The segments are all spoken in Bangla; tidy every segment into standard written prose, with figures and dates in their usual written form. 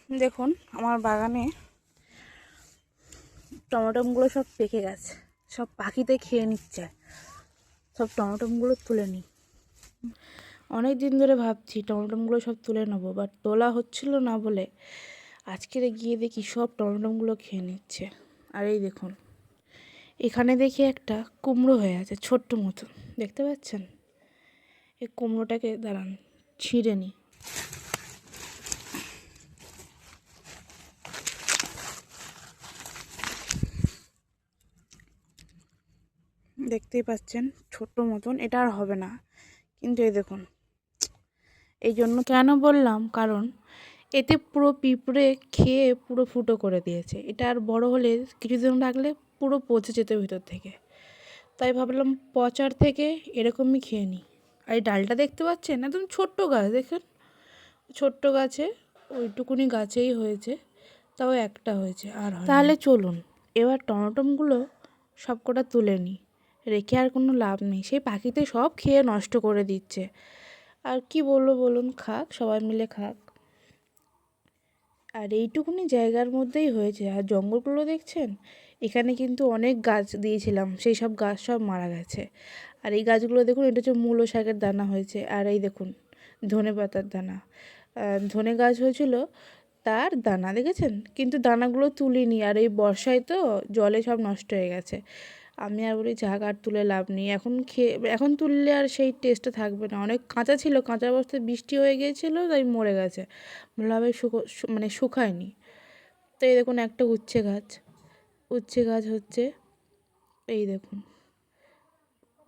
দেখুন আমার বাগানে টমেটোগুলো সব পেকে গেছে, সব পাখিতে খেয়ে নিচ্ছে। সব টমেটোগুলো তুলে নিই। অনেক দিন ধরে ভাবছি টমেটোগুলো সব তুলে নেবো, বাট তোলা হচ্ছিল না বলে আজকে গিয়ে দেখি সব টমেটোগুলো খেয়ে নিচ্ছে। আর এই দেখুন এখানে দেখি একটা কুমড়ো হয়ে আছে ছোট্ট মতন, দেখতে পাচ্ছেন? এই কুমড়োটাকে দাঁড়ান ছিঁড়ে নিই। দেখতেই পাচ্ছেন ছোট্ট মতন, এটা আর হবে না। কিন্তু এই দেখুন, এই জন্য কেন বললাম, কারণ এতে পুরো পিঁপড়ে খেয়ে পুরো ফুটো করে দিয়েছে। এটা আর বড় হলে কিছুদিন রাখলে পুরো পচে যেত ভিতর থেকে। তাই ভাবলাম পচার থেকে এরকমই খেয়ে নিই। আর এই ডালটা দেখতে পাচ্ছেন একদম ছোট্ট গাছ, দেখেন ছোট্ট গাছে ওইটুকুনি গাছেই হয়েছে, তাও একটা হয়েছে আর হয়। তাহলে চলুন এবার টমেটোগুলো সব কটা তুলে নিই, রেখে আর কোনো লাভ নেই। সেই পাখিতে সব খেয়ে নষ্ট করে দিচ্ছে। আর কি বলবো বলুন, খাক, সবাই মিলে খাক। আর এইটুকুনি জায়গার মধ্যেই হয়েছে। আর জঙ্গলগুলো দেখছেন, এখানে কিন্তু অনেক গাছ দিয়েছিলাম, সেই সব গাছ সব মারা গেছে। আর এই গাছগুলো দেখুন, এটা হচ্ছে মূলো শাকের দানা হয়েছে। আর এই দেখুন ধনে পাতার দানা, ধনে গাছ হয়েছিল তার দানা, দেখেছেন? কিন্তু দানাগুলো তুলিনি। আর এই বর্ষায় তো জলে সব নষ্ট হয়ে গেছে। আমি আর বলি ঝাঁক আর তুলে লাভ নেই, এখন তুললে আর সেই টেস্টটা থাকবে না। অনেক কাঁচা ছিল, কাঁচা অবস্থায় বৃষ্টি হয়ে গিয়েছিলো, তাই মরে গেছে, ভালোভাবে শুকায়নি। তো এই দেখুন একটা উচ্ছে গাছ হচ্ছে। এই দেখুন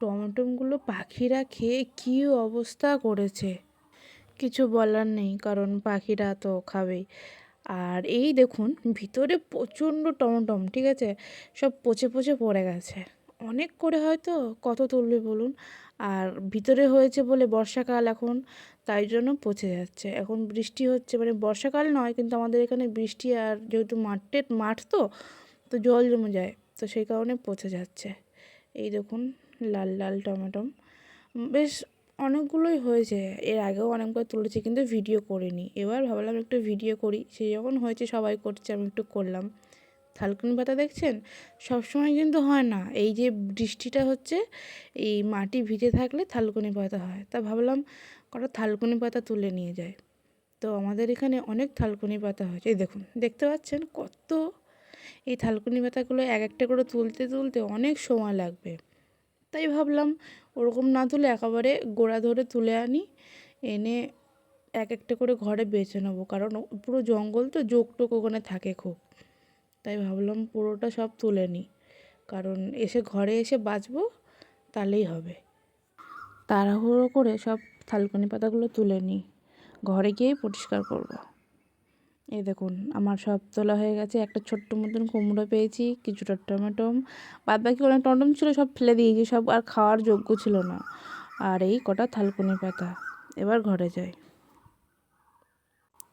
টমেটোগুলো পাখিরা খেয়ে কী অবস্থা করেছে, কিছু বলার নেই, কারণ পাখিরা তো খাবেই। আর এই দেখুন ভিতরে প্রচণ্ড টমটম, ঠিক আছে, সব পচে পচে পড়ে গেছে। অনেক করে হয়তো কত তুলবে বলুন। আর ভিতরে হয়েছে বলে বর্ষাকাল এখন, তাই জন্য পচে যাচ্ছে। এখন বৃষ্টি হচ্ছে, মানে বর্ষাকাল নয় কিন্তু আমাদের এখানে বৃষ্টি, আর যেহেতু মাঠ তো তো জল জমে যায়, তো সেই কারণে পচে যাচ্ছে। এই দেখুন লাল লাল টমেটো বেশ অনেকগুলোই হয়েছে। এর আগেও অনেকবার তুলেছি কিন্তু ভিডিও করিনি। এবার ভাবলাম একটু ভিডিও করি, সে যখন হয়েছে সবাই করছে আমি একটু করলাম। থালকুনি পাতা দেখছেন, সবসময় কিন্তু হয় না। এই যে বৃষ্টিটা হচ্ছে, এই মাটি ভিজে থাকলে থালকুনি পাতা হয়। তা ভাবলাম কটা থালকুনি পাতা তুলে নিয়ে যায়। তো আমাদের এখানে অনেক থালকুনি পাতা হয়েছে। এই দেখুন দেখতে পাচ্ছেন কত। এই থালকুনি পাতাগুলো এক একটা করে তুলতে তুলতে অনেক সময় লাগবে। তাই ভাবলাম ওরকম না তুলে একেবারে গোড়া ধরে তুলে আনি, এনে এক একটা করে ঘরে বেছে নেবো, কারণ পুরো জঙ্গল তো, জোক টোক ওখানে থাকে খুব। তাই ভাবলাম পুরোটা সব তুলে নিই, কারণ ঘরে এসে বাঁচবো, তাহলেই হবে। তাড়াহুড়ো করে সব থালকুনি পাতাগুলো তুলে নিই, ঘরে গিয়েই পরিষ্কার করব। এই দেখুন আমার সব তোলা হয়ে গেছে। একটা ছোট্ট মতন কুমড়ো পেয়েছি, কিছুটা টমেটো, বাদ বাকি অনেক টমেটো ছিল সব ফেলে দিয়েছি, সব আর খাওয়ার যোগ্য ছিল না। আর এই কটা থালকুনি পাতা। এবার ঘরে যাই,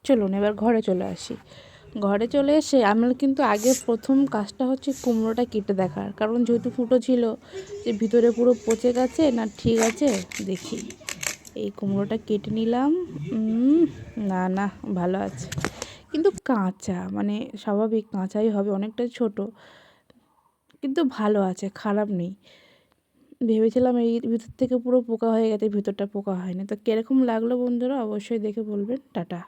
চলুন এবার ঘরে চলে আসি। ঘরে চলে এসে আমার কিন্তু আগে প্রথম কাজটা হচ্ছে কুমড়োটা কেটে দেখার, কারণ যেহেতু ফুটো ছিল, যে ভিতরে পুরো পচে গেছে না ঠিক আছে দেখি। এই কুমড়োটা কেটে নিলাম, না না ভালো আছে, কিন্তু কাঁচা, মানে স্বাভাবিক কাঁচাই হবে, অনেকটা ছোট, কিন্তু ভালো আছে, খারাপ নেই। ভেবেছিলাম এই ভিতর থেকে পুরো পোকা হয়ে গেছে, ভিতরটা পোকা হয়নি। তো কীরকম লাগলো বন্ধুরা অবশ্যই দেখে বলবেন। টাটা।